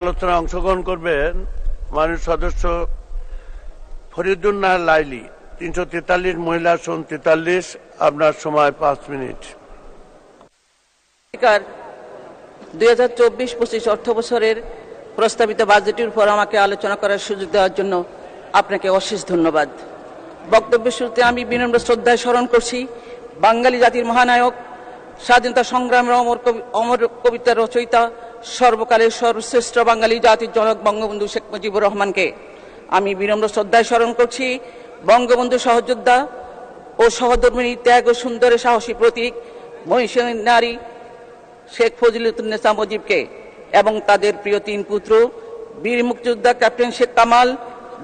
আলোচনায় অংশগ্রহণ করবেন মাননীয় সদস্য ফরিদুন নাহার লাইলি, 343 মহিলা আসন 43। আপনার সময় 5 মিনিট। 2024-25 অর্থ বছরের প্রস্তাবিত বাজেটের উপর আমাকে আলোচনা করার সুযোগ দেওয়ার জন্য আপনাকে অশেষ ধন্যবাদ। বক্তব্যের শুরুতে আমি বিনম্র শ্রদ্ধায় স্মরণ করছি বাঙালি জাতির মহানায়ক, স্বাধীনতা সংগ্রামের অমর কবিতার রচয়িতা, সর্বকালের সর্বশ্রেষ্ঠ বাঙালি জাতির জনক বঙ্গবন্ধু শেখ মুজিবুর রহমানকে। আমি বিনম্র শ্রদ্ধায় স্মরণ করছি বঙ্গবন্ধু সহযোদ্ধা ও সহধর্মিণী ত্যাগ ও সুন্দরের সাহসী প্রতীক মহিষী নারী শেখ ফজিলতুন্নেসা মুজিবকে এবং তাদের প্রিয় 3 পুত্র বীর মুক্তিযোদ্ধা ক্যাপ্টেন শেখ কামাল,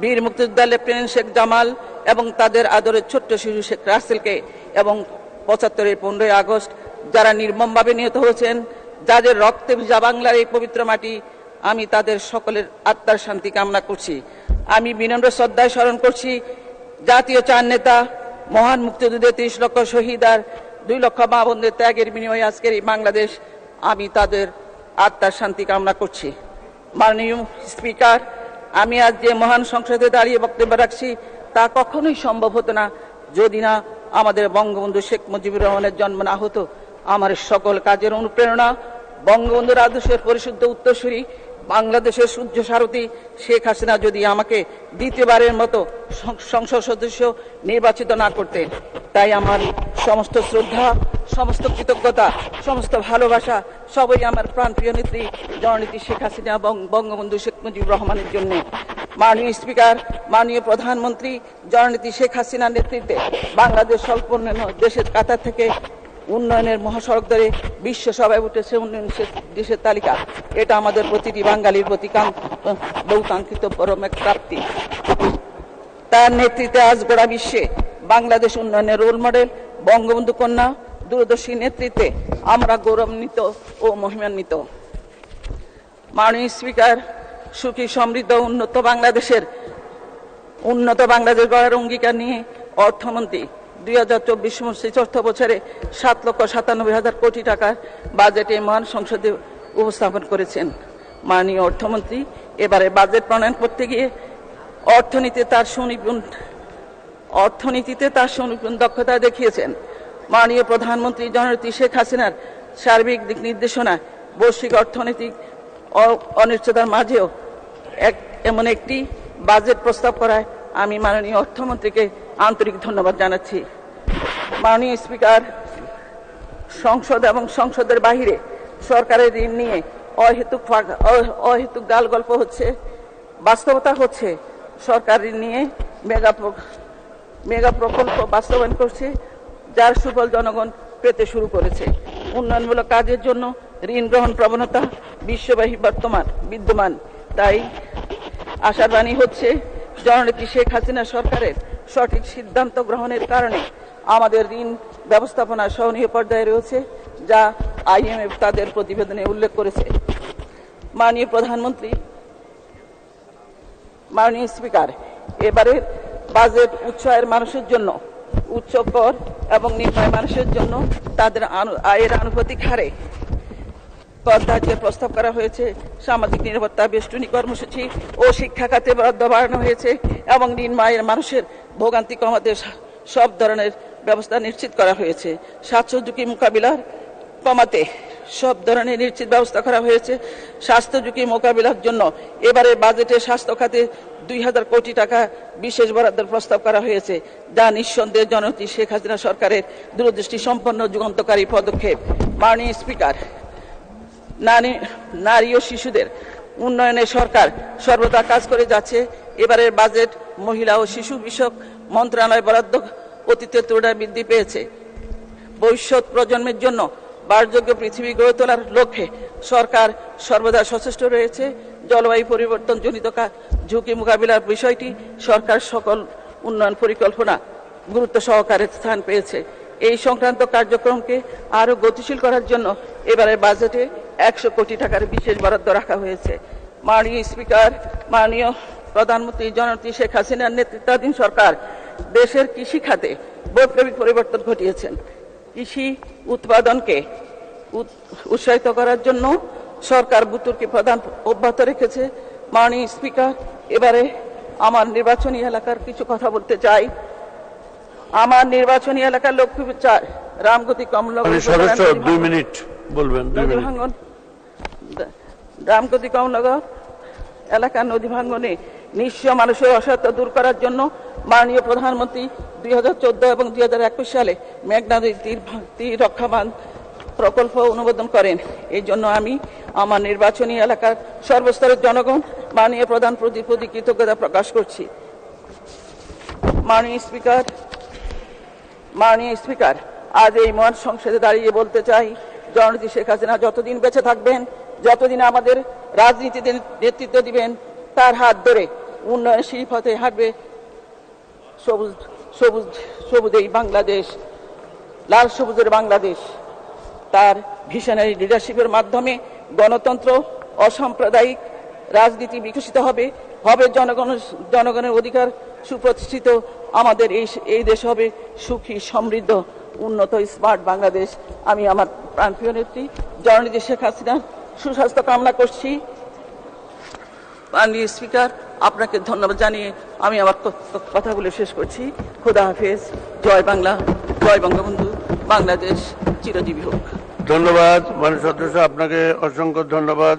বীর মুক্তিযোদ্ধা লেফটেন্যান্ট শেখ জামাল এবং তাদের আদরের ছোট্ট শিশু শেখ রাসেলকে, এবং 75-এর 15ই আগস্ট যারা নির্মমভাবে নিহত হয়েছেন, যাদের রক্তে ভিজা বাংলার এই পবিত্র মাটি, আমি তাদের সকলের আত্মার শান্তি কামনা করছি। আমি বিনম্র শ্রদ্ধায় স্মরণ করছি জাতীয় 4 নেতা, মহান মুক্তিযুদ্ধের 30 লক্ষ শহীদ আর 2 লক্ষ মা বোনদের ত্যাগের বিনিময়ে আজকের এই বাংলাদেশ, আমি তাদের আত্মার শান্তি কামনা করছি। মাননীয় স্পিকার, আমি আজ যে মহান সংসদে দাঁড়িয়ে বক্তব্য রাখছি তা কখনোই সম্ভব হতো না যদি না আমাদের বঙ্গবন্ধু শেখ মুজিবুর রহমানের জন্ম না হতো। আমার সকল কাজের অনুপ্রেরণা বঙ্গবন্ধুর আদর্শের পরিশুদ্ধ উত্তরসূরি বাংলাদেশের সূর্য সারথী শেখ হাসিনা যদি আমাকে দ্বিতীয়বারের মতো সংসদ সদস্য নির্বাচিত না করতেন। তাই আমার সমস্ত শ্রদ্ধা, সমস্ত কৃতজ্ঞতা, সমস্ত ভালোবাসা সবই আমার প্রাণপ্রিয় নেত্রী জননেত্রী শেখ হাসিনা এবং বঙ্গবন্ধু শেখ মুজিবুর রহমানের জন্য। মাননীয় স্পিকার, মাননীয় প্রধানমন্ত্রী জননেত্রী শেখ হাসিনার নেতৃত্বে বাংলাদেশ স্বল্প উন্নয়ন দেশের কাতার থেকে উন্নয়নের মহাসড়ক ধরে বিশ্ব সভায় উঠেছে উন্নয়ন দেশের তালিকা। এটা আমাদের প্রতিটি বাঙালির বহুকাঙ্ক্ষিত পরম এক প্রাপ্তি। তার নেতৃত্বে আজ গোটা বিশ্বে বাংলাদেশ উন্নয়নের রোল মডেল। বঙ্গবন্ধু কন্যা দূরদর্শী নেতৃত্বে আমরা গৌরবান্বিত ও মহিমান্বিত। মাননীয় স্পিকার, সুখী সমৃদ্ধ উন্নত বাংলাদেশ গড়ার অঙ্গীকার নিয়ে অর্থমন্ত্রী 2024-25 অর্থ বছরে 7,97,000 কোটি টাকার বাজেটে মহান সংসদে উপস্থাপন করেছেন। মাননীয় অর্থমন্ত্রী এবারে বাজেট প্রণয়ন করতে গিয়ে অর্থনীতিতে তার সুনিপুণ দক্ষতা দেখিয়েছেন। মাননীয় প্রধানমন্ত্রী জননেত্রী শেখ হাসিনার সার্বিক দিক নির্দেশনা বৈশ্বিক অর্থনৈতিক অনিশ্চয়তার মাঝেও এমন একটি বাজেট প্রস্তাব করায় আমি মাননীয় অর্থমন্ত্রীকে আন্তরিক ধন্যবাদ জানাচ্ছি। মাননীয় স্পিকার, সংসদ এবং সংসদের বাহিরে সরকারের ঋণ নিয়ে অহেতুক গাল গল্প হচ্ছে। বাস্তবতা হচ্ছে সরকার ঋণ নিয়ে মেগা প্রকল্প বাস্তবায়ন করছে, যার সুফল জনগণ পেতে শুরু করেছে। উন্নয়নমূলক কাজের জন্য ঋণ গ্রহণ প্রবণতা বিশ্বব্যাপী বিদ্যমান। তাই আশার বাণী হচ্ছে জননেত্রী শেখ হাসিনা সরকারের সঠিক সিদ্ধান্ত গ্রহণের কারণে আমাদের ঋণ ব্যবস্থাপনা সহনীয় পর্যায়ে রয়েছে, যা IMF তাদের প্রতিবেদনে উল্লেখ করেছে। মাননীয় স্পিকার, এবারের বাজেট উচ্চ আয়ের মানুষের জন্য, উচ্চ কর এবং নিম্ন আয়ের মানুষের জন্য তাদের আয়ের আনুপাতিক হারে কর ধার্যের প্রস্তাব করা হয়েছে। সামাজিক নিরাপত্তা বেষ্টনী কর্মসূচি ও শিক্ষা খাতে বরাদ্দ বাড়ানো হয়েছে এবং নিম্ন আয়ের মানুষের ভোগান্তি কমাতে সব ধরনের ব্যবস্থা নিশ্চিত করা হয়েছে। স্বাস্থ্য ঝুঁকি কমাতে সব ধরনের নিশ্চিত ব্যবস্থা করা হয়েছে। স্বাস্থ্য ঝুঁকি মোকাবিলার জন্য এবারে বাজেটে স্বাস্থ্য খাতে 2,000 কোটি টাকা বিশেষ বরাদ্দের প্রস্তাব করা হয়েছে, যা নিঃসন্দেহে জননেত্রী শেখ হাসিনা সরকারের দূরদৃষ্টি সম্পন্ন যুগান্তকারী পদক্ষেপ। মাননীয় স্পিকার, নারী ও শিশুদের উন্নয়নে সরকার সর্বদা কাজ করে যাচ্ছে। এবারের বাজেট মহিলা ও শিশু বিষয়ক মন্ত্রণালয় বরাদ্দ অতীতের তুলনায় বৃদ্ধি পেয়েছে। ভবিষ্যৎ প্রজন্মের জন্য বাসযোগ্য পৃথিবী গড়ে তোলার লক্ষ্যে সরকার সর্বদা সচেষ্ট রয়েছে। জলবায়ু পরিবর্তন জনিত ঝুঁকি মোকাবিলার বিষয়টি সরকার সকল উন্নয়ন পরিকল্পনা গুরুত্ব সহকারে স্থান পেয়েছে। এই সংক্রান্ত কার্যক্রমকে আরো গতিশীল করার জন্য এবারে বাজেটে 100 কোটি টাকার বিশেষ বরাদ্দ রাখা হয়েছে। মাননীয় স্পিকার, মাননীয় প্রধানমন্ত্রী জননেত্রী শেখ হাসিনার নেতৃত্বাধীন সরকার দেশের কৃষি খাতে বৈপ্লবিক পরিবর্তন ঘটিয়েছেন। কৃষি উৎপাদনকে উৎসাহিত করার জন্য সরকার বুতুরকে প্রধান অব্যাহত রেখেছে। মাননীয় স্পিকার, এবারে আমার নির্বাচনী এলাকার কিছু কথা বলতে চাই। আমার নির্বাচনী এলাকার লক্ষ্মীপুর 4 রামগতি কমলনগর সদস্য 2 মিনিট বলবেন। 2 মিনিট। রামগতি কমলনগর এলাকার নদী ভাঙ্গনে নিঃস্ব মানুষের অসহায়তা দূর করার জন্য মাননীয় প্রধানমন্ত্রী 2014 এবং 2021 সালে মেঘনা নদীর তীর রক্ষা বাঁধ প্রকল্প অনুমোদন করেন। এই জন্য আমি আমার নির্বাচনী এলাকার সর্বস্তরের জনগণ মাননীয় প্রধানমন্ত্রীর প্রতি কৃতজ্ঞতা প্রকাশ করছি। মাননীয় স্পিকার, আজ এই মহান সংসদে দাঁড়িয়ে বলতে চাই, জননেত্রী শেখ হাসিনা যতদিন বেঁচে থাকবেন, যতদিন আমাদের রাজনীতিতে নেতৃত্ব দিবেন, তার হাত ধরে উন্নয়নশীল পথে হাঁটবে সবুজ এই বাংলাদেশ, লাল সবুজের বাংলাদেশ। তার ভিশনারি লিডারশিপের মাধ্যমে গণতন্ত্র, অসাম্প্রদায়িক রাজনীতি বিকশিত হবে, জনগণের অধিকার সুপ্রতিষ্ঠিত। আমাদের এই দেশ হবে সুখী, সমৃদ্ধ, উন্নত, স্মার্ট বাংলাদেশ। আমি আমার প্রাণপ্রিয় নেত্রী জননেত্রী শেখ হাসিনার সুস্বাস্থ্য কামনা করছি। মাননীয় স্পিকার, আপনাকে ধন্যবাদ জানিয়ে আমি আমার কথাগুলো শেষ করছি। খোদা হাফেজ। জয় বাংলা, জয় বঙ্গবন্ধু, বাংলাদেশ চিরজীবী হোক। ধন্যবাদ মাননীয় সদস্য, আপনাকে অসংখ্য ধন্যবাদ।